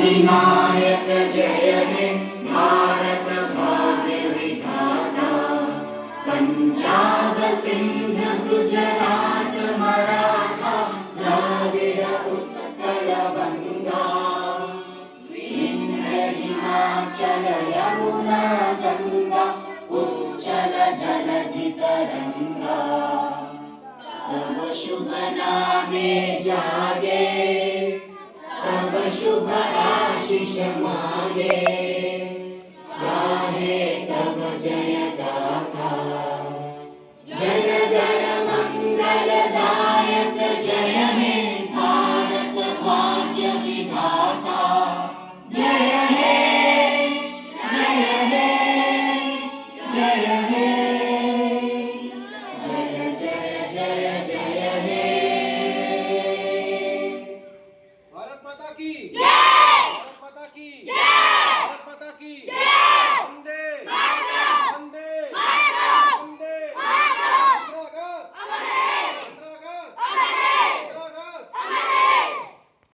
अधिनायक जय हे भारत भाग्य विधाता। पंजाब सिंध गुजरात मराठा द्राविड उत्कल गंगा। विंध्य हिमाचल यमुना गंगा उच्चल जलधि तरंगा। तब शुभ नामे जागे तब शुभ आशीष मागे। गाहे तब जय गाथा जन गण मंगल दायक जय हे भारत भाग्य विधाता। जय हे जय हे जय हे जय जय जय जय हे। भारत माता की जय। भारत माता की जय।